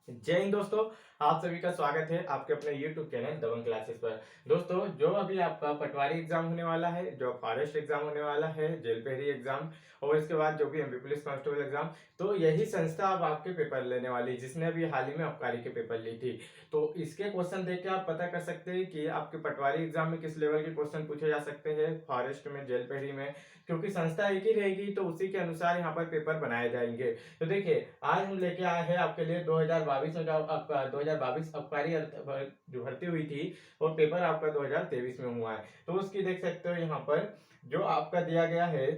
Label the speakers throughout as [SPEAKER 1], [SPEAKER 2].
[SPEAKER 1] जय हिंद दोस्तों। आप सभी का स्वागत है आपके अपने YouTube चैनल दबंग क्लासेस पर। दोस्तों, जो अभी आपका पटवारी एग्जाम होने वाला है, जो फॉरेस्ट एग्जाम होने वाला है, जेल पेरी एग्जाम और इसके बाद जो भी एमपी पुलिस कांस्टेबल एग्जाम, तो यही संस्था अब आपके पेपर लेने वाली है, जिसने अभी हाल ही में आबकारी के पेपर ली थी। तो इसके क्वेश्चन देख के आप पता कर सकते हैं कि आपके पटवारी एग्जाम में किस लेवल के क्वेश्चन पूछे जा सकते हैं, फॉरेस्ट में, जेल पेरी में, क्योंकि संस्था एक ही रहेगी तो उसी के अनुसार यहाँ पर पेपर बनाए जाएंगे। तो देखिए, आज हम लेके आए हैं आपके लिए 2022 में, जो आपका 2022 आबकारी जो भर्ती हुई थी और पेपर आपका 2023 में हुआ है, तो उसकी देख सकते हो यहाँ पर जो आपका दिया गया है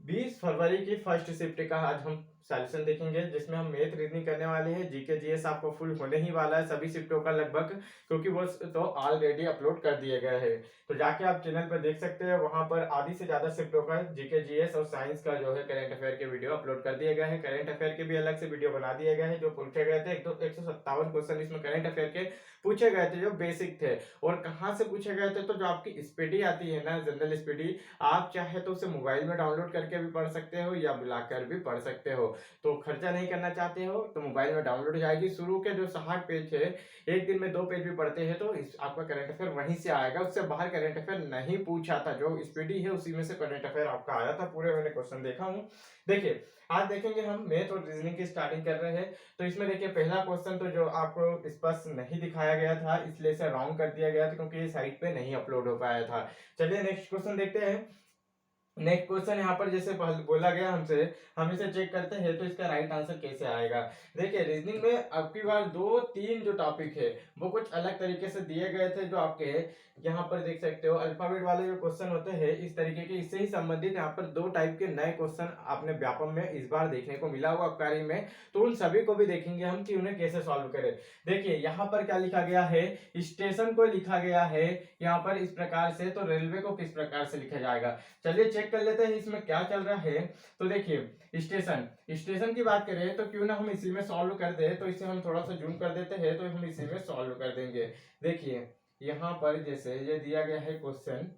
[SPEAKER 1] 20 फरवरी की फर्स्ट शिफ्ट का आज हम सॉल्यूशन देखेंगे, जिसमें हम मैथ रीजनिंग करने वाले हैं। जीके जीएस आपको फुल होने ही वाला है सभी शिफ्टों का लगभग, क्योंकि वो तो ऑलरेडी अपलोड कर दिए गए हैं। तो जाके आप चैनल पर देख सकते हैं, वहां पर आधी से ज्यादा शिफ्टों का जीके जीएस और साइंस का जो है करंट अफेयर के वीडियो अपलोड कर दिए गए हैं। करंट अफेयर के भी अलग से वीडियो बना दिए गए हैं। जो पूछे गए थे 157 क्वेश्चन इसमें करंट अफेयर के पूछे गए थे, जो बेसिक थे। और कहाँ से पूछे गए थे, तो जो आपकी स्पीडी आती है ना, जनरल स्पीडी, आप चाहे तो उसे मोबाइल में डाउनलोड करके भी पढ़ सकते हो या बुलाकर भी पढ़ सकते हो। तो खर्चा नहीं करना चाहते हो तो मोबाइल में डाउनलोड हो जाएगी। शुरू के जो 60 पेज है, एक दिन में 2 पेज भी पढ़ते हैं तो आपका करंट अफेयर वहीं से आएगा। उससे बाहर करंट अफेयर नहीं पूछा था। जो स्पीडी है उसी में से करंट अफेयर आपका आया था। पूरे मैंने क्वेश्चन देखा हूँ। देखिए, आज देखेंगे हम मैथ और रीजनिंग की स्टार्टिंग कर रहे हैं। तो इसमें देखिए, पहला क्वेश्चन तो जो आपको स्पष्ट नहीं दिखाया गया था, इसलिए इसे रॉन्ग कर दिया गया था, क्योंकि ये साइट पे नहीं अपलोड हो पाया था। चलिए नेक्स्ट क्वेश्चन देखते हैं। नेक्स्ट क्वेश्चन यहाँ पर जैसे बोला गया हमसे, हम इसे चेक करते हैं तो इसका राइट आंसर कैसे आएगा। देखिए, रीजनिंग में अब की बार 2-3 जो टॉपिक है वो कुछ अलग तरीके से दिए गए थे। जो आपके यहाँ पर देख सकते हो, अल्फाबेट वाले जो क्वेश्चन होते हैं इस तरीके के, इससे ही संबंधित यहाँ पर 2 टाइप के नए क्वेश्चन आपने व्यापम में इस बार देखने को मिला होगा आबकारी में। तो उन सभी को भी देखेंगे हम कि उन्हें कैसे सॉल्व करें। देखिए, यहाँ पर क्या लिखा गया है, स्टेशन को लिखा गया है यहाँ पर इस प्रकार से, तो रेलवे को किस प्रकार से लिखा जाएगा। चलिए चेक कर लेते हैं इसमें क्या चल रहा है। तो देखिए, स्टेशन स्टेशन की बात करें तो क्यों ना हम इसी में सॉल्व कर दे। तो इसे हम थोड़ा सा जूम कर देते हैं, तो हम इसी में सॉल्व कर देंगे। देखिए, यहाँ पर जैसे ये दिया गया है क्वेश्चन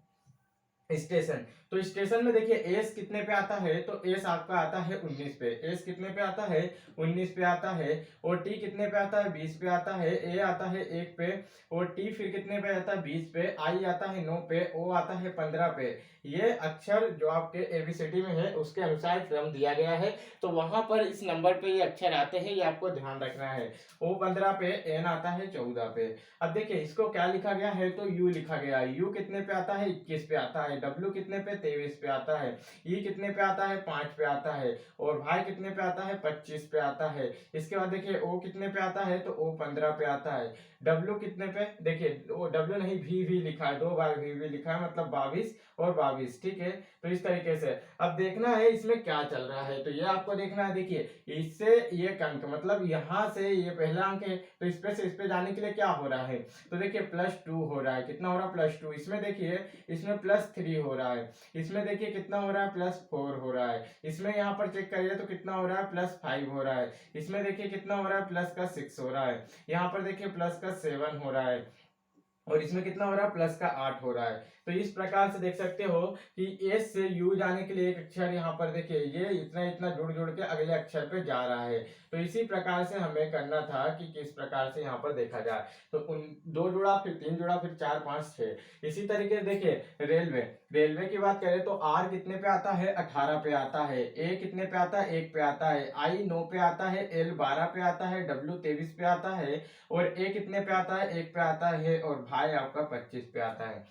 [SPEAKER 1] स्टेशन, तो स्टेशन में देखिए एस कितने पे आता है, तो एस आपका आता है 19 पे। एस कितने पे आता है, 19 पे आता है। और टी कितने पे आता है, 20 पे आता है। ए आता है 1 पे। और टी फिर कितने पे आता है, 20 पे। आई आता है 9 पे। ओ आता है 15 पे। ये अक्षर जो आपके एबीसीडी में है उसके अनुसार क्रम दिया गया है। तो वहां पर इस नंबर पे ये अक्षर आते हैं, ये आपको ध्यान रखना है। ओ 15 पे, एन आता है 14 पे। अब देखिए, इसको क्या लिखा गया है, तो यू लिखा गया है। यू कितने पे आता है, 21 पे आता है। डब्ल्यू कितने पे, 23 पे आता है। ई कितने पे आता है, 5 पे आता है। और भाई कितने पे आता है, 25 पे आता है। इसके बाद देखिए, ओ कितने पे आता है, तो ओ 15 पे आता है। डब्ल्यू कितने पे, देखिए वो डब्ल्यू नहीं, भी लिखा है, 2 बार भी लिखा है, मतलब 22 और 22। ठीक है, तो इस तरीके से अब देखना है इसमें क्या चल रहा है। तो ये आपको देखना है। देखिए, इससे ये अंक, मतलब यहाँ से ये पहला अंक है, तो इस पे से इस पे जाने के लिए क्या हो रहा है, तो देखिए +2 हो रहा है। कितना हो रहा है, +2। इसमें देखिए, इसमें +3 हो रहा है। इसमें देखिए कितना हो रहा है, +4 हो रहा है। इसमें यहाँ पर चेक करिए तो कितना हो रहा है, +5 हो रहा है। इसमें देखिए कितना हो रहा है, +6 हो रहा है। यहाँ पर देखिए +7 हो रहा है। और इसमें कितना हो रहा है, +8 हो रहा है। तो इस प्रकार से देख सकते हो कि एस से यू जाने के लिए एक अक्षर यहाँ पर देखिए, ये इतना इतना जुड़ जुड़ के अगले अक्षर पे जा रहा है। तो इसी प्रकार से हमें करना था कि किस प्रकार से यहाँ पर देखा जाए। तो उन 2 जुड़ा, फिर 3 जुड़ा, फिर 4, 5, 6। इसी तरीके से देखिए, रेलवे रेलवे की बात करें तो आर कितने पे आता है, 18 पे आता है। ए कितने पे आता है, 1 पे आता है। आई 9 पे आता है। एल 12 पे आता है। डब्ल्यू 23 पे आता है। और ए कितने पे आता है, 1 पे आता है। और भाई आपका 25 पे आता है।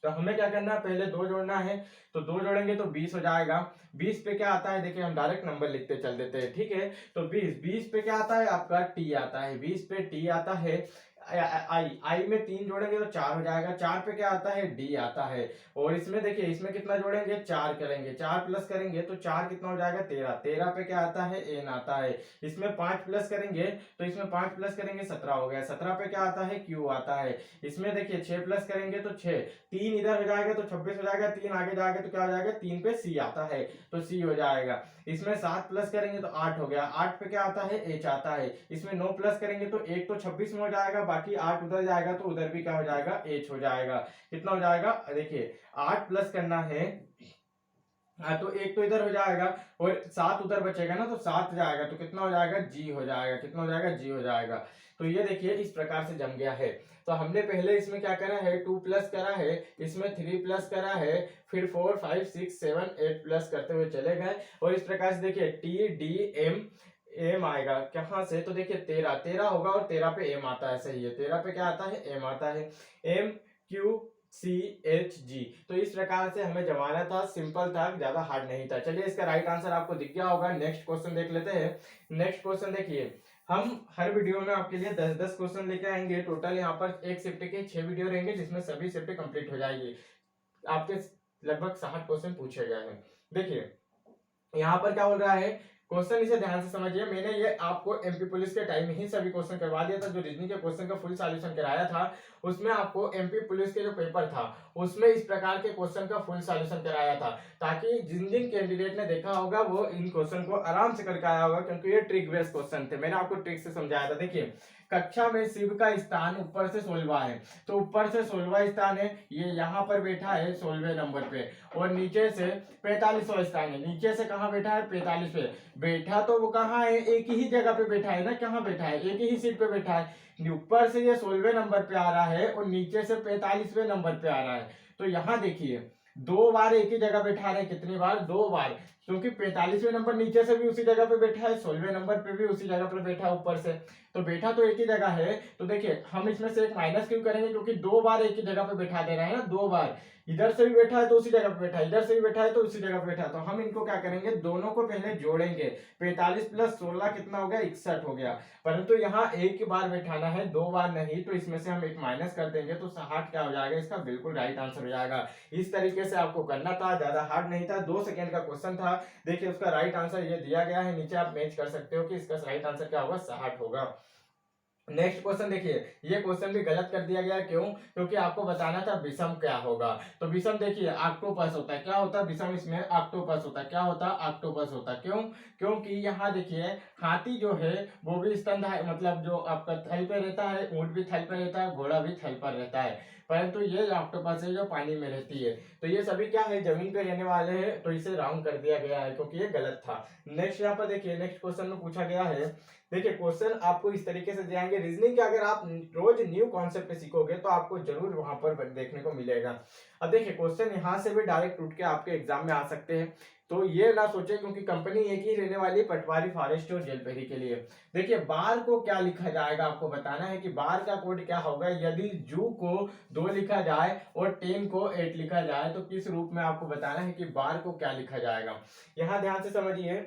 [SPEAKER 1] तो हमें क्या करना है, पहले 2 जोड़ना है। तो 2 जोड़ेंगे तो 20 हो जाएगा। 20 पे क्या आता है, देखिए हम डायरेक्ट नंबर लिखते चल देते हैं। ठीक है, तो 20 पे क्या आता है, आपका टी आता है। 20 पे टी आता है। आई आई में 3 जोड़ेंगे तो 4 हो जाएगा। 4 पे क्या आता है, डी आता है। और इसमें देखिए, इसमें कितना जोड़ेंगे, 4 करेंगे। 4 प्लस करेंगे तो 4 कितना हो जाएगा, 13। 13 पे क्या आता है, एन आता है। इसमें 5 प्लस करेंगे तो इसमें 5 प्लस करेंगे 17 हो गया। 17 पे क्या आता है, क्यू आता है। इसमें देखिए 6 प्लस करेंगे तो 6। 3 इधर हो जाएगा तो 26 हो जाएगा। 3 आगे जाएगा तो क्या हो जाएगा, 3 पे सी आता है, तो सी हो जाएगा। इसमें 7 प्लस करेंगे तो 8 हो गया। 8 पे क्या आता है, एच आता है। इसमें 9 प्लस करेंगे तो 1 तो 26 में हो जाएगा, बाकी 8 उधर जाएगा तो उधर भी क्या हो जाएगा, एच हो जाएगा। कितना हो जाएगा, देखिए 8 प्लस करना है हाँ, तो एक तो इधर हो जाएगा और 7 उधर बचेगा ना, तो 7 जाएगा तो कितना हो जाएगा, जी हो जाएगा। कितना हो जाएगा, जी हो जाएगा। तो ये देखिए इस प्रकार से जम गया है। तो हमने पहले इसमें क्या करा है, 2 प्लस करा है, इसमें 3 प्लस करा है, फिर 4 5 6 7 8 प्लस करते हुए चले गए। और इस प्रकार से देखिए टी डी एम एम आएगा कहाँ से, तो देखिए 13 13 होगा और 13 पे एम आता है, सही है। 13 पे क्या आता है, एम आता है। M Q C H G. तो इस प्रकार से हमें जमाना था, सिंपल था, ज्यादा हार्ड नहीं था। चलिए इसका राइट आंसर आपको दिख गया होगा। नेक्स्ट क्वेश्चन देख लेते हैं। नेक्स्ट क्वेश्चन देखिए, हम हर वीडियो में आपके लिए 10-10 क्वेश्चन लेके आएंगे। टोटल यहाँ पर एक शिफ्ट के 6 वीडियो रहेंगे, जिसमें सभी शिफ्ट कंप्लीट हो जाएगी। आपके लगभग 60 क्वेश्चन पूछे गए हैं। देखिए यहाँ पर क्या बोल रहा है, क्वेश्चन इसे ध्यान से समझिए। मैंने ये आपको एमपी पुलिस के टाइम ही सभी क्वेश्चन करवा दिया था। जो रीजनिंग के क्वेश्चन का फुल सॉल्यूशन कराया था, उसमें आपको एमपी पुलिस के जो पेपर था उसमें इस प्रकार के क्वेश्चन का फुल सॉल्यूशन कराया था, ताकि जिन जिन कैंडिडेट ने देखा होगा वो इन क्वेश्चन को आराम से करके आया होगा, क्योंकि ये ट्रिक बेस्ड क्वेश्चन थे। मैंने आपको ट्रिक से समझाया था। देखिए कक्षा में शिव का स्थान ऊपर से 16वां है, तो ऊपर से 16वां स्थान है, ये यहाँ पर बैठा है 16वें नंबर पे, और नीचे से 45वां स्थान है। नीचे से कहाँ बैठा है, 45 पे बैठा। तो वो कहाँ है, एक ही जगह पे बैठा है ना, कहाँ बैठा है, एक ही सीट पे बैठा है। ऊपर से ये 16वें नंबर पे आ रहा है और नीचे से 45वें नंबर पे आ रहा है। तो यहाँ देखिए 2 बार एक ही जगह बैठा रहे, कितनी बार, 2 बार, क्योंकि 45वें नंबर नीचे से भी उसी जगह पे बैठा है, 16वें नंबर पे भी उसी जगह पे बैठा है ऊपर से। तो बैठा तो एक ही जगह है। तो देखिए हम इसमें से एक माइनस क्यों करेंगे, क्योंकि 2 बार एक ही जगह पे बैठा दे रहे हैं ना, 2 बार। इधर से भी बैठा है तो उसी जगह पे बैठा है, इधर से भी बैठा है तो उसी जगह पे बैठा है। तो हम इनको क्या करेंगे, दोनों को पहले जोड़ेंगे। 45 प्लस 16 कितना हो गया, 61 हो गया। परंतु यहाँ एक ही बार बैठाना है, 2 बार नहीं। तो इसमें से हम एक माइनस कर देंगे, तो 60 क्या हो जाएगा, इसका बिल्कुल राइट आंसर हो जाएगा। इस तरीके से आपको करना था, ज्यादा हार्ड नहीं था, 2 सेकेंड का क्वेश्चन था। देखिए उसका राइट आंसर ये दिया गया है, नीचे आप मैच कर सकते हो कि इसका राइट आंसर क्या होगा, 60 होगा। नेक्स्ट क्वेश्चन देखिए, ये क्वेश्चन भी गलत कर दिया गया, क्यों, क्योंकि आपको बताना था विषम क्या होगा। तो विषम देखिए ऑक्टोपस होता है, क्या होता है विषम, इसमें ऑक्टोपस होता है, क्या होता है, ऑक्टोपस होता है। क्यों, क्योंकि यहाँ देखिए हाथी जो है वो भी स्तन है, मतलब जो आपका थल पे रहता है, ऊंट भी थल पे रहता है, घोड़ा भी थल पर रहता है, परंतु ये ऑक्टोपस है जो पानी में रहती है। तो ये सभी क्या है, जमीन पे रहने वाले हैं, तो इसे राउंड कर दिया गया है, क्योंकि ये गलत था। नेक्स्ट यहाँ पर देखिए, नेक्स्ट क्वेश्चन में पूछा गया है। देखिए क्वेश्चन आपको इस तरीके से जाएंगे, रीजनिंग के अगर आप रोज न्यू कॉन्सेप्ट सीखोगे तो आपको जरूर वहां पर देखने को मिलेगा। अब देखिए क्वेश्चन यहाँ से भी डायरेक्ट उठ के आपके एग्जाम में आ सकते हैं, तो ये ना सोचे, क्योंकि कंपनी एक ही रहने वाली है, पटवारी फॉरेस्ट और जेलपहरी के लिए। देखिए बार को क्या लिखा जाएगा, आपको बताना है कि बार का कोड क्या होगा। यदि जू को 2 लिखा जाए और 10 को 8 लिखा जाए, तो किस रूप में आपको बताना है कि बार को क्या लिखा जाएगा। यहाँ ध्यान से समझिए,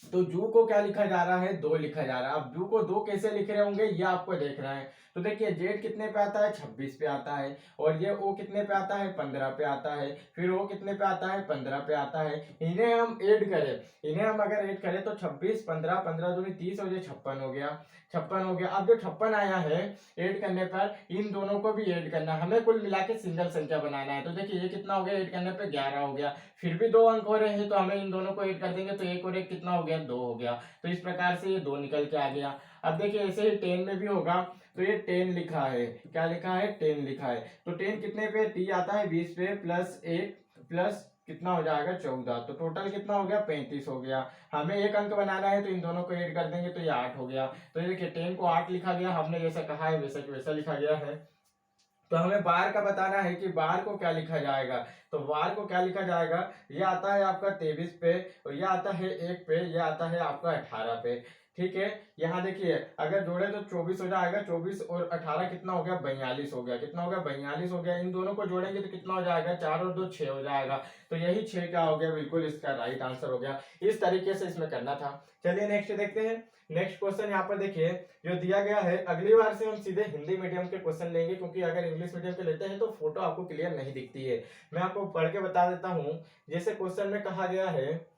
[SPEAKER 1] तो जू को क्या लिखा जा रहा है, 2 लिखा जा रहा है। अब जू को 2 कैसे लिख रहे होंगे ये आपको देखना है। तो देखिए जेड कितने पे आता है, 26 पे आता है, और ये ओ कितने पे आता है, 15 पे आता है, फिर ओ कितने पे आता है, 15 पे आता है। इन्हें हम ऐड करें, इन्हें हम अगर ऐड करें तो 26 15 15 दूनी 30 और ये 56 हो गया, 56 हो गया। अब जो 56 आया है ऐड करने पर, इन दोनों को भी ऐड करना है हमें, कुल मिला के सिंगल संख्या बनाना है। तो देखिए ये कितना हो गया, ऐड करने पे 11 हो गया। फिर भी 2 अंक हो रहे हैं, तो हमें इन दोनों को ऐड कर देंगे, तो 1 और 1 कितना हो गया, 2 हो गया। तो इस प्रकार से ये 2 निकल के आ गया। अब देखिए ऐसे ही 10 में भी होगा, तो ये 10 लिखा है, क्या लिखा है, 10 लिखा है। तो 10 कितने पे, टी आता है 20 पे, प्लस 1 प्लस कितना हो जाएगा, 14। तो टोटल कितना हो गया, 35 हो गया। हमें एक अंक बनाना है, तो इन दोनों को ऐड कर देंगे, तो ये 8 हो गया। तो ये देखिए 10 को 8 लिखा गया, हमने जैसा कहा है वैसा वैसा लिखा गया है। तो हमें बार का बताना है कि बार को क्या लिखा जाएगा। तो बार को क्या लिखा जाएगा, ये आता है आपका 23 पे, और ये आता है 1 पे, ये आता है आपका 18 पे। ठीक है, यहाँ देखिए अगर जोड़े तो 24 हो जाएगा, 24 और 18 कितना हो गया, 42 हो गया। कितना हो गया, 42 हो गया। इन दोनों को जोड़ेंगे तो कितना हो जाएगा, 4 और 2 6 हो जाएगा। तो यही 6 क्या हो गया, बिल्कुल इसका राइट आंसर हो गया। इस तरीके से इसमें करना था। चलिए नेक्स्ट देखते हैं। नेक्स्ट क्वेश्चन यहाँ पर देखिए जो दिया गया है, अगली बार से हम सीधे हिंदी मीडियम के क्वेश्चन लेंगे, क्योंकि अगर इंग्लिश मीडियम के लेते हैं तो फोटो आपको क्लियर नहीं दिखती है। मैं आपको पढ़ के बता देता हूँ। जैसे क्वेश्चन में कहा गया है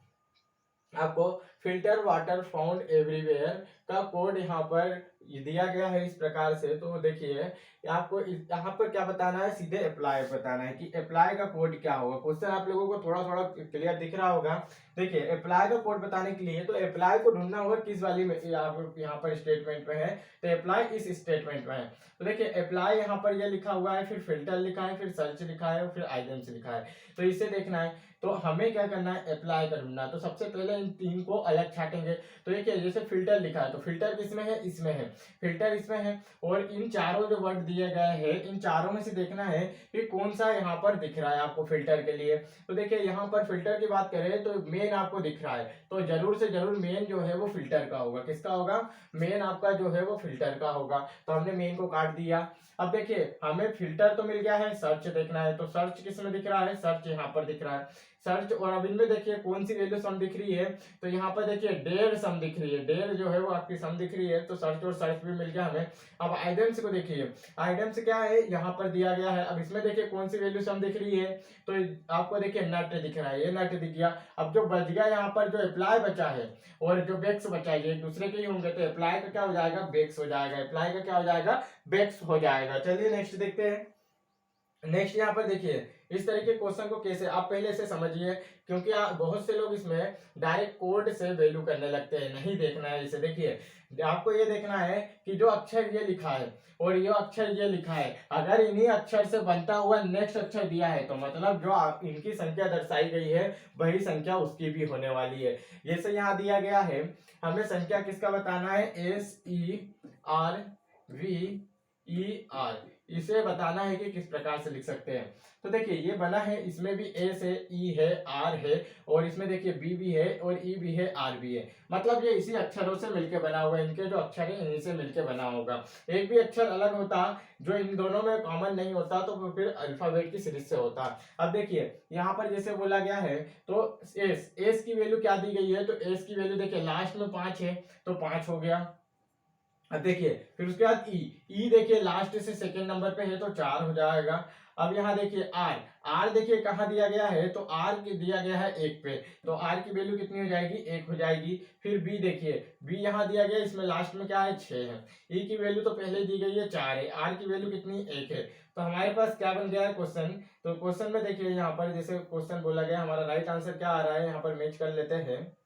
[SPEAKER 1] आपको, फिल्टर वाटर फाउंड एवरीवेयर का कोड यहाँ पर दिया गया है इस प्रकार से। तो देखिए आपको यहाँ पर क्या बताना है, सीधे अप्लाई बताना है कि अप्लाई का कोड क्या होगा। क्वेश्चन आप लोगों को थोड़ा थोड़ा क्लियर दिख रहा होगा। देखिए अप्लाई का कोड बताने के लिए तो अप्लाई को ढूंढना होगा किस वाली में, यहाँ पर स्टेटमेंट में है, तो अप्लाई इस स्टेटमेंट में है। तो देखिए अप्लाई यहाँ पर ये लिखा हुआ है, फिर फिल्टर लिखा है, फिर सर्च लिखा है, फिर आइटम्स लिखा है। तो इसे देखना है, तो हमें क्या करना है, अप्लाई का ढूंढना है। तो सबसे पहले इन तीन को अलग छाटेंगे। तो ये क्या, जैसे फिल्टर लिखा है तो फिल्टर किसमें है, इसमें है, फिल्टर इसमें है। और इन चारों जो वर्ड दिए गए हैं इन चारों में से देखना है कि कौन सा यहाँ पर दिख रहा है आपको फिल्टर के लिए। तो देखिए यहाँ पर फिल्टर की बात करें तो मेन आपको दिख रहा है, तो जरूर से जरूर मेन जो है वो फिल्टर का होगा। किसका होगा, मेन आपका जो है वो फिल्टर का होगा। तो हमने मेन को काट दिया। अब देखिए हमें फिल्टर तो मिल गया है, सर्च देखना है। तो सर्च किस में दिख रहा है, सर्च यहाँ पर दिख रहा है सर्च। और अब इनमें देखिए कौन सी वैल्यू सम दिख रही है, तो यहाँ पर देखिए 1.5 सम दिख रही है, 1.5 जो है वो आपकी सम दिख रही है। तो सर्च और सर्च भी मिल गया हमें। अब आइटम्स को देखिए, आइटम्स क्या है यहाँ पर दिया गया है। अब इसमें देखिए कौन सी वैल्यू सम दिख रही है, तो आपको देखिए नट दिख रहा है, ये नट दिख गया। अब जो बच गया यहाँ पर जो अप्लाई बचा है और जो बेक्स बचा है, ये एक दूसरे के ही होंगे। तो अप्लाई का क्या हो जाएगा, बेक्स हो जाएगा, अप्लाई का क्या हो जाएगा, बेक्स हो जाएगा। चलिए नेक्स्ट देखते हैं। नेक्स्ट यहाँ पर देखिए इस तरह के क्वेश्चन को कैसे आप पहले से समझिए, क्योंकि बहुत से लोग इसमें डायरेक्ट कोड से वैल्यू करने लगते हैं, नहीं देखना है इसे। देखिए आपको ये देखना है कि जो अक्षर ये लिखा है और ये अक्षर ये लिखा है, अगर इन्हीं अक्षर से बनता हुआ नेक्स्ट अक्षर दिया है तो मतलब जो इनकी संख्या दर्शाई गई है वही संख्या उसकी भी होने वाली है। जैसे यहाँ दिया गया है, हमें संख्या किसका बताना है, SERVER, इसे बताना है कि किस प्रकार से लिख सकते हैं। तो देखिए ये बना है, इसमें भी S है, E है, R है, और इसमें देखिए B भी है और E भी है, R भी है। मतलब ये इसी अक्षरों से मिलके बना हुआ है, इनके जो अक्षर है इन्हीं से मिलके बना होगा। एक भी अक्षर अलग होता जो इन दोनों में कॉमन नहीं होता तो वो फिर अल्फाबेट की सीरीज से होता। अब देखिए यहाँ पर जैसे बोला गया है, तो S की वैल्यू क्या दी गई है, तो S की वैल्यू देखिए लास्ट में 5 है, तो 5 हो गया। अब देखिए फिर उसके बाद ई देखिए लास्ट से सेकंड नंबर पे है, तो 4 हो जाएगा। अब यहाँ देखिए आर देखिए कहाँ दिया गया है, तो आर की दिया गया है 1 पे, तो आर की वैल्यू कितनी हो जाएगी, 1 हो जाएगी। फिर बी देखिए, बी यहाँ दिया गया, इसमें लास्ट में क्या है, 6 है। ई की वैल्यू तो पहले दी गई है 4 है, आर की वैल्यू कितनी, 1 है। तो हमारे पास क्या बन गया है क्वेश्चन। तो क्वेश्चन में देखिए यहाँ पर जैसे क्वेश्चन बोला गया, हमारा राइट आंसर क्या आ रहा है, यहाँ पर मैच कर लेते हैं।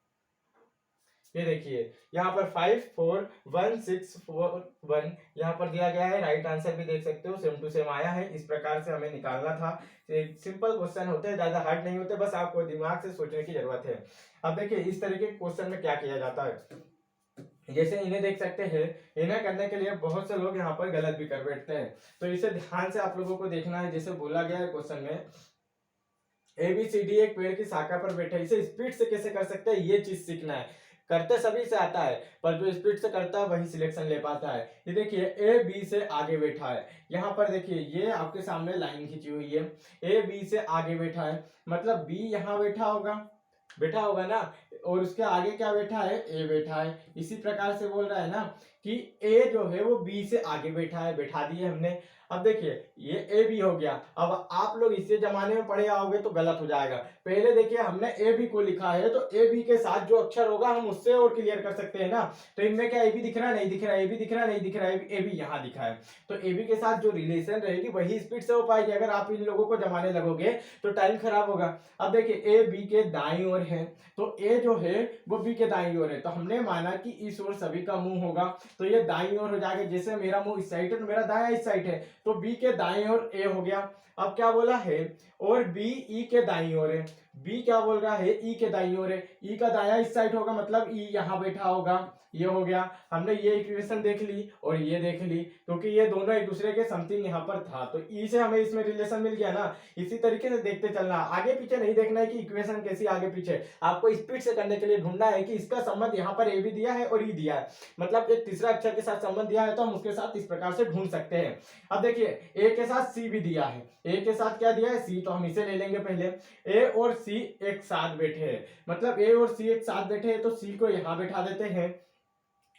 [SPEAKER 1] ये देखिए यहाँ पर 5 4 1 6 4 1 यहाँ पर दिया गया है, राइट आंसर भी देख सकते हो सेम टू सेम आया है। इस प्रकार से हमें निकालना था। एक सिंपल क्वेश्चन होते हैं, ज्यादा हार्ड नहीं होते, बस आपको दिमाग से सोचने की जरूरत है। अब देखिए इस तरीके के क्वेश्चन में क्या किया जाता है, जैसे इन्हें देख सकते हैं, इन्हें करने के लिए बहुत से लोग यहाँ पर गलत भी कर बैठते हैं। तो इसे ध्यान से आप लोगों को देखना है। जैसे बोला गया है क्वेश्चन में, ABCD एक पेड़ की शाखा पर बैठे, इसे स्पीड से कैसे कर सकते हैं, ये चीज सीखना है। करते सभी से आता है, पर जो स्पीड से करता है वही सिलेक्शन ले पाता है। ये देखिए A B से आगे बैठा है, यहाँ पर देखिए ये आपके सामने लाइन खींची हुई है, A B से आगे बैठा है, मतलब B यहाँ बैठा होगा ना, और उसके आगे क्या बैठा है, A बैठा है। इसी प्रकार से बोल रहा है ना कि A जो है वो B से आगे बैठा है, बैठा दिए हमने। अब देखिए ये ए बी हो गया। अब आप लोग इसे जमाने में पढ़े आओगे तो गलत हो जाएगा। पहले देखिए हमने ए बी को लिखा है, तो ए बी के साथ जो अक्षर होगा हम उससे और क्लियर कर सकते हैं ना। तो इनमें क्या ए बी दिख रहा है, नहीं दिख रहा है, ए बी दिख रहा है, नहीं दिख रहा है, ए बी यहाँ दिखा है। तो ए बी के साथ जो रिलेशन रहेगी वही स्पीड से हो पाएगी। अगर आप इन लोगों को जमाने लगोगे तो टाइम खराब होगा। अब देखिए ए बी के दाईं ओर है, तो ए जो है वो बी के दाईं ओर है, तो हमने माना कि इस ओर सभी का मुंह होगा, तो ये दाईं ओर हो जाएगा। जैसे मेरा मुंह इस साइड है तो मेरा दाया इस साइड है, तो बी के दाईं ओर ए हो गया। अब क्या बोला है, और बी ई के दाईं ओर है। बी क्या बोल रहा है, ई के दाईं ओर है, ई का दाया इस साइड होगा, मतलब ई यहाँ बैठा होगा। ये हो गया, हमने ये इक्वेशन देख ली और ये देख ली, क्योंकि ये दोनों एक दूसरे के समथिंग यहाँ पर था, तो ई से हमें इसमें रिलेशन मिल गया ना। इसी तरीके से देखते चलना, आगे पीछे नहीं देखना है कि इक्वेशन कैसी आगे पीछे, आपको स्पीड से करने के लिए ढूंढना है कि इसका संबंध यहाँ पर ए भी दिया है और ई दिया है, मतलब एक तीसरा अक्षर के साथ संबंध दिया है, तो हम उसके साथ इस प्रकार से ढूंढ सकते हैं। अब देखिए ए के साथ सी भी दिया है, ए के साथ क्या दिया है, सी, तो हम इसे ले लेंगे पहले। ए और सी एक साथ बैठे हैं, मतलब ए और सी एक साथ बैठे हैं, तो सी को यहाँ बैठा देते हैं,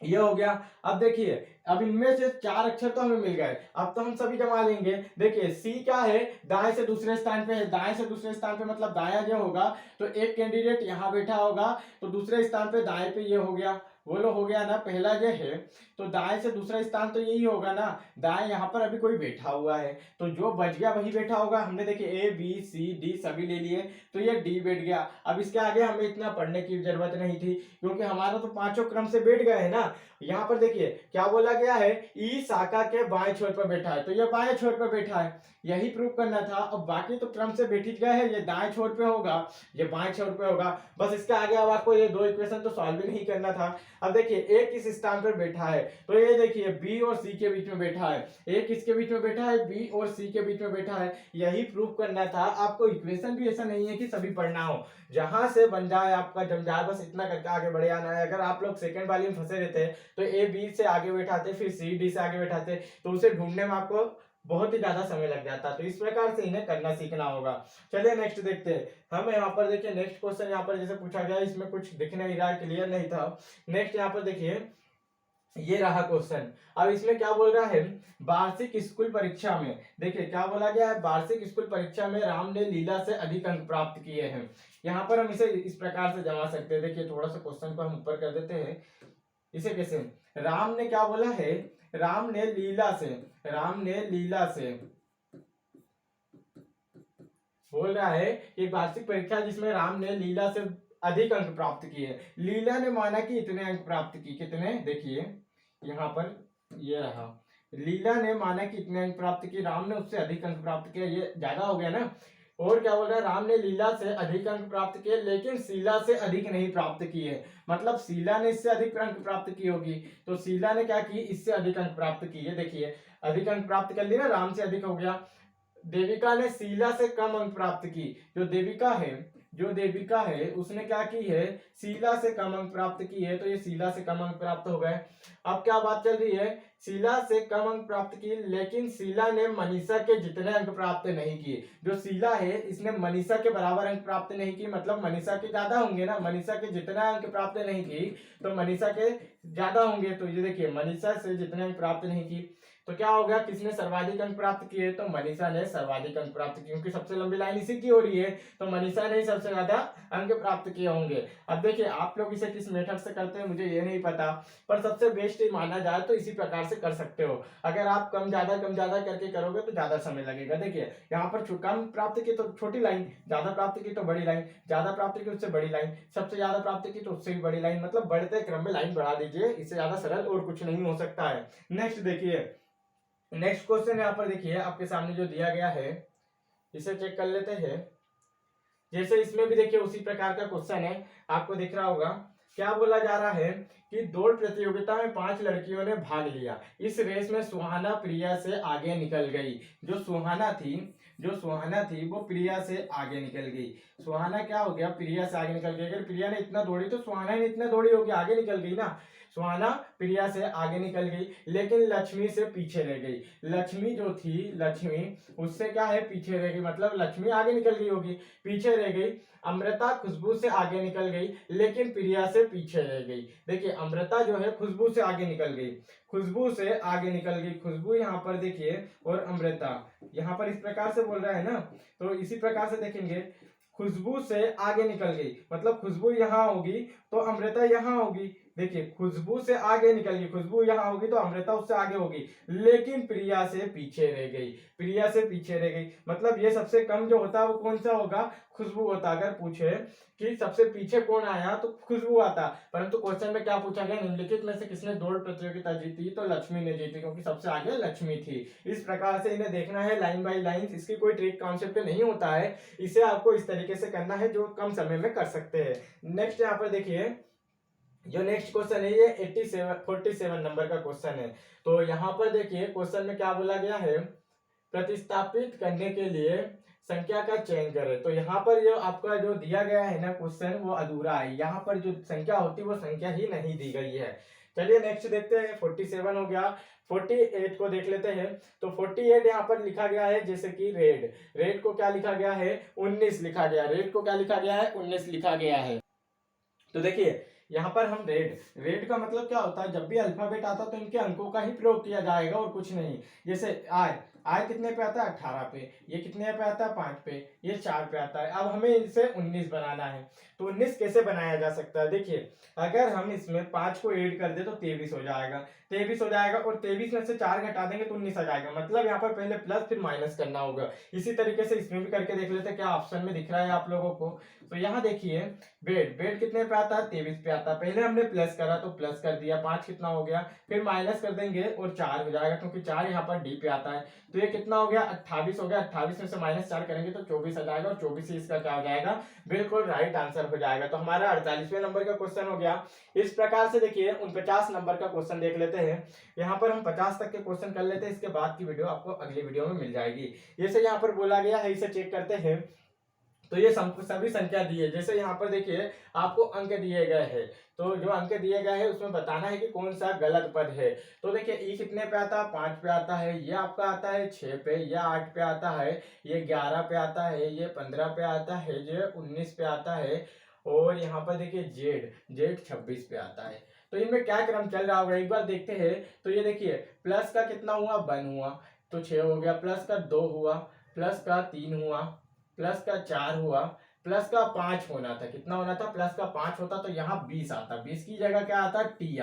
[SPEAKER 1] ये हो गया। अब देखिए अब इनमें से 4 अक्षर तो हमें मिल गए, अब तो हम सभी जमा लेंगे। देखिए सी क्या है, दाएं से दूसरे स्थान पे है, दाएं से दूसरे स्थान पे मतलब दाया जो होगा, तो एक कैंडिडेट यहाँ बैठा होगा, तो दूसरे स्थान पे दाएं पे ये हो गया। वो लो हो गया ना, पहला ये है। तो दाएं से दूसरा स्थान तो यही होगा ना, दाएं यहाँ पर अभी कोई बैठा हुआ है, तो जो बच गया वही बैठा होगा। हमने देखिए ए बी सी डी सभी ले लिए, तो ये डी बैठ गया। अब इसके आगे हमें इतना पढ़ने की जरूरत नहीं थी, क्योंकि हमारा तो पांचों क्रम से बैठ गए है ना। यहाँ पर देखिए क्या बोला गया है, ई शाखा के बाएं छोर पर बैठा है, तो ये बाएं छोर पर बैठा है, यही प्रूव करना था। अब बाकी तो क्रम से बैठ गए हैं, ये दाएं छोर पे होगा, ये बाएं छोर पे होगा, बस इसके आगे अब आपको ये दो इक्वेशन तो सॉल्व ही नहीं करना था। अब देखिए ए किस स्थान पर बैठा है, तो ये देखिए बी और सी के बीच में बैठा है, ए किसके बीच में बैठा है, बी और सी के बीच में बैठा है, यही प्रूव करना था। आपको इक्वेशन भी ऐसा नहीं है कि सभी पढ़ना हो, जहां से बन जाए आपका जम जाए, बस इतना करके आगे बढ़े आना है। अगर आप लोग सेकंड वाली में फंसे रहते तो ए बी से आगे बैठाते, फिर सी डी से आगे बैठाते, तो उसे ढूंढने में आपको बहुत ही ज्यादा समय लग जाता। तो इस प्रकार से इन्हें करना सीखना होगा। चलिए नेक्स्ट देखते हैं। हम यहाँ पर देखिए नेक्स्ट क्वेश्चन यहाँ पर जैसे पूछा गया, इसमें कुछ दिख नहीं रहा, क्लियर नहीं था। नेक्स्ट यहाँ पर देखिए ये रहा क्वेश्चन। अब इसमें क्या बोल रहा है, वार्षिक स्कूल परीक्षा में, देखिए क्या बोला गया है, वार्षिक स्कूल परीक्षा में राम ने लीला से अधिक अंक प्राप्त किए हैं। यहाँ पर हम इसे इस प्रकार से जमा सकते हैं। देखिए थोड़ा सा क्वेश्चन को हम ऊपर कर देते हैं। इसे कैसे, राम ने क्या बोला है, राम ने लीला से, राम ने लीला से बोल रहा है कि वार्षिक परीक्षा जिसमें राम ने लीला से अधिक अंक प्राप्त किए। लीला ने माना कि इतने अंक प्राप्त की, कितने, देखिए यहाँ पर ये रहा, लीला ने माना कि इतने अंक प्राप्त की, राम ने उससे अधिक अंक प्राप्त किया, ये ज्यादा हो गया ना। और क्या बोल रहा है, राम ने लीला से अधिक अंक प्राप्त किए, लेकिन शीला से अधिक नहीं प्राप्त किए। मतलब शीला ने इससे अधिक अंक प्राप्त की होगी, तो शीला ने क्या की, इससे अधिक अंक प्राप्त किए। देखिए अधिक अंक प्राप्त कर लिया ना, राम से अधिक हो गया। देविका ने शीला से कम अंक प्राप्त की, जो देविका है, जो देविका है उसने क्या की है, शीला से कम अंक प्राप्त की है, तो ये शीला से कम अंक प्राप्त हो गए। अब क्या बात चल रही है, शीला से कम अंक प्राप्त की, लेकिन शीला ने मनीषा के जितने अंक प्राप्त नहीं किए। जो शीला है इसने मनीषा के बराबर अंक प्राप्त नहीं की, मतलब मनीषा के ज्यादा होंगे ना, मनीषा के जितना अंक प्राप्त नहीं की तो मनीषा के ज्यादा होंगे। तो ये देखिए मनीषा से जितने अंक प्राप्त नहीं की, तो क्या हो गया, किसने सर्वाधिक अंक प्राप्त किए, तो मनीषा ने सर्वाधिक अंक प्राप्त किए, क्योंकि सबसे लंबी लाइन इसी की हो रही है, तो मनीषा ने सबसे ज्यादा अंक प्राप्त किए होंगे। अब देखिए आप लोग इसे किस मेथड से करते हैं मुझे ये नहीं पता, पर सबसे बेस्ट माना जाए तो इसी प्रकार से कर सकते हो। अगर आप कम ज्यादा करके करोगे तो ज्यादा समय लगेगा। देखिए यहाँ पर कम प्राप्त की तो छोटी लाइन, ज्यादा प्राप्त की तो बड़ी लाइन, ज्यादा प्राप्त की उससे बड़ी लाइन, सबसे ज्यादा प्राप्त की तो उससे भी बड़ी लाइन, मतलब बढ़ते क्रम में लाइन बढ़ा दीजिए, इससे ज्यादा सरल और कुछ नहीं हो सकता है। नेक्स्ट देखिए, नेक्स्ट क्वेश्चन यहाँ पर देखिए आपके सामने जो दिया गया है, इसे चेक कर लेते हैं। जैसे इसमें भी देखिए उसी प्रकार का क्वेश्चन है, आपको दिख रहा होगा। क्या बोला जा रहा है कि दौड़ प्रतियोगिता में 5 लड़कियों ने भाग लिया, इस रेस में सुहाना प्रिया से आगे निकल गई। जो सुहाना थी, जो सुहाना थी वो प्रिया से आगे निकल गई। सुहाना क्या हो गया, प्रिया से आगे निकल गई। अगर प्रिया ने इतना दौड़ी तो सुहाना ने इतना दौड़ी होगी, आगे निकल गई ना। सुहाना प्रिया से आगे निकल गई, लेकिन लक्ष्मी से पीछे रह गई। लक्ष्मी जो थी, लक्ष्मी उससे क्या है, पीछे रह गई, मतलब लक्ष्मी आगे निकल गई होगी, पीछे रह गई। अमृता खुशबू से आगे निकल गई, लेकिन प्रिया से पीछे रह गई। देखिए अमृता जो है खुशबू से आगे निकल गई, खुशबू से आगे निकल गई, खुशबू यहाँ पर देखिए, और अमृता यहाँ पर इस प्रकार से बोल रहा है ना, तो इसी प्रकार से देखेंगे, खुशबू से आगे निकल गई, मतलब खुशबू यहाँ होगी तो अमृता यहाँ होगी। देखिए खुशबू से आगे निकल गई, खुशबू यहाँ होगी तो अमृता उससे आगे होगी, लेकिन प्रिया से पीछे रह गई, प्रिया से पीछे रह गई। मतलब ये सबसे कम जो होता है वो कौन सा होगा, खुशबू होता। अगर पूछे कि सबसे पीछे कौन आया तो खुशबू आता, परंतु क्वेश्चन में क्या पूछा गया, निम्नलिखित में से किसने दौड़ प्रतियोगिता जीती, तो लक्ष्मी ने जीती, क्योंकि सबसे आगे लक्ष्मी थी। इस प्रकार से इन्हें देखना है लाइन बाय लाइन, इसकी कोई ट्रिक कॉन्सेप्ट नहीं होता है, इसे आपको इस तरीके से करना है जो कम समय में कर सकते हैं। नेक्स्ट यहाँ पर देखिए, जो नेक्स्ट क्वेश्चन है ये 47 नंबर का क्वेश्चन है। तो यहाँ पर देखिए क्वेश्चन में क्या बोला गया है, प्रतिस्थापित करने के लिए संख्या का चयन करें। तो यहाँ पर जो आपका जो दिया गया है ना क्वेश्चन, वो अधूरा है, यहाँ पर जो संख्या होती है वो संख्या ही नहीं दी गई है। चलिए नेक्स्ट देखते हैं, 47 हो गया, 48 को देख लेते हैं। तो 48 यहाँ पर लिखा गया है, जैसे कि रेड, रेड को क्या लिखा गया है, 19 लिखा गया, रेड को क्या लिखा गया है, 19 लिखा गया है। तो देखिए यहाँ पर हम रेड, रेड का मतलब क्या होता है, जब भी अल्फाबेट आता है तो इनके अंकों का ही प्रयोग किया जाएगा और कुछ नहीं। जैसे आय, आय कितने पे आता है, 18 पे, ये कितने पे आता है, 5 पे, ये 4 पे आता है। अब हमें इनसे 19 बनाना है, तो 19 कैसे बनाया जा सकता है? देखिए, अगर हम इसमें 5 को ऐड कर दे तो 23 हो जाएगा, 23 हो जाएगा और 23 में से 4 घटा देंगे तो 19 आ जाएगा। मतलब यहाँ पर पहले प्लस फिर माइनस करना होगा। इसी तरीके से इसमें भी करके देख लेते हैं, क्या ऑप्शन में दिख रहा है आप लोगों को। तो यहाँ देखिए, बेड कितने पे आता है? 23 पे आता है। पहले हमने प्लस करा तो प्लस कर दिया, 5 कितना हो गया, फिर माइनस कर देंगे और 4 हो जाएगा, क्योंकि 4 यहाँ पर डी पे आता है। तो ये कितना हो गया? 28 हो गया। 28 में से -4 करेंगे तो 24 आ जाएगा और 24 से इसका क्या हो जाएगा? बिल्कुल राइट आंसर हो जाएगा। तो हमारा 48वें नंबर का क्वेश्चन हो गया। इस प्रकार से देखिए 49 नंबर का क्वेश्चन देख लेते हैं। यहाँ पर हम 50 तक के क्वेश्चन कर लेते हैं, इसके बाद की वीडियो आपको अगली वीडियो में मिल जाएगी। जैसे यहाँ पर बोला गया है, इसे चेक करते हैं। तो ये सभी संख्या दी है। जैसे यहाँ पर देखिए आपको अंक दिए गए हैं, तो जो अंक दिए गए हैं उसमें बताना है कि कौन सा गलत पद है। तो देखिए ई कितने पे आता है? 5 पे आता है, ये आपका आता है 6 पे, ये 8 पे आता है, ये 11 पे आता है, ये 15 पे आता है, ये 19 पे आता है और यहाँ पर देखिए जेड 26 पे आता है। तो इनमें क्या क्रम चल रहा होगा एक बार देखते हैं। तो ये देखिए प्लस का कितना हुआ? 1 हुआ तो 6 हो गया, प्लस का 2 हुआ, प्लस का 3 हुआ, प्लस का 4 हुआ, प्लस का 5 होना था। कितना होना था? प्लस का 5 होता तो यहाँ 20 आता, 20 की जगह क्या आता? टी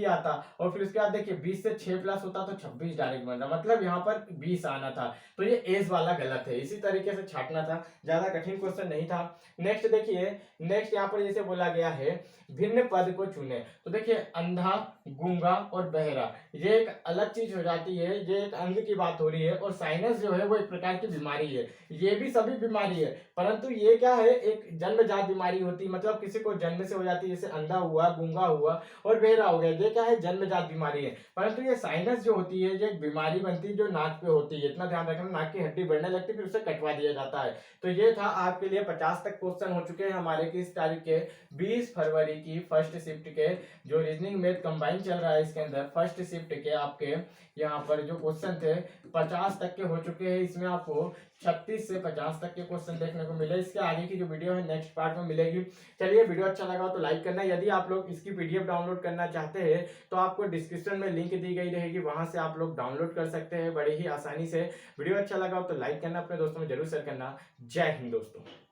[SPEAKER 1] आता। और फिर उसके बाद देखिए 20 से 6 प्लस होता तो 26 डायरेक्ट बन रहा, मतलब यहाँ पर 20 आना था। तो ये एज वाला गलत है, इसी तरीके से छाटना था, ज्यादा कठिन क्वेश्चन नहीं था। नेक्स्ट देखिए, नेक्स्ट यहाँ पर जैसे बोला गया है भिन्न पद को चुने। तो देखिए अंधा, गूंगा और बहरा ये एक अलग चीज हो जाती है, ये एक अंग की बात हो रही है। और साइनस जो है वो एक प्रकार की बीमारी है, ये भी सभी बीमारी है, परंतु ये क्या है? एक जन्मजात बीमारी होती है, मतलब किसी को जन्म से हो जाती है, जैसे अंधा हुआ, गूंगा हुआ और बहरा हो गया, ये क्या है? जन्मजात बीमारी है। परंतु ये साइनस जो होती है, ये एक बीमारी बनती है जो नाक पे होती है। इतना ध्यान रखना, नाक की हड्डी बढ़ने लगती है, फिर उसे कटवा दिया जाता है। तो ये था आपके लिए 50 तक क्वेश्चन हो चुके हैं हमारे किस तारीख के? 20 फरवरी की फर्स्ट शिफ्ट के, जो रीजनिंग मैथ कंबाइन चल रहा है इसके अंदर फर्स्ट शिफ्ट के आपके यहाँ पर जो क्वेश्चन थे 50 तक के हो चुके हैं। इसमें आपको 36 से 50 तक के क्वेश्चन देखने को मिले। इसके आगे की जो वीडियो है नेक्स्ट पार्ट में मिलेगी। चलिए, वीडियो अच्छा लगा तो लाइक करना। यदि आप लोग इसकी पीडीएफ डाउनलोड करना चाहते हैं तो आपको डिस्क्रिप्शन में लिंक दी गई रहेगी, वहां से आप लोग डाउनलोड कर सकते हैं बड़े ही आसानी से। वीडियो अच्छा लगा तो लाइक करना, अपने दोस्तों में जरूर शेयर करना। जय हिंद दोस्तों।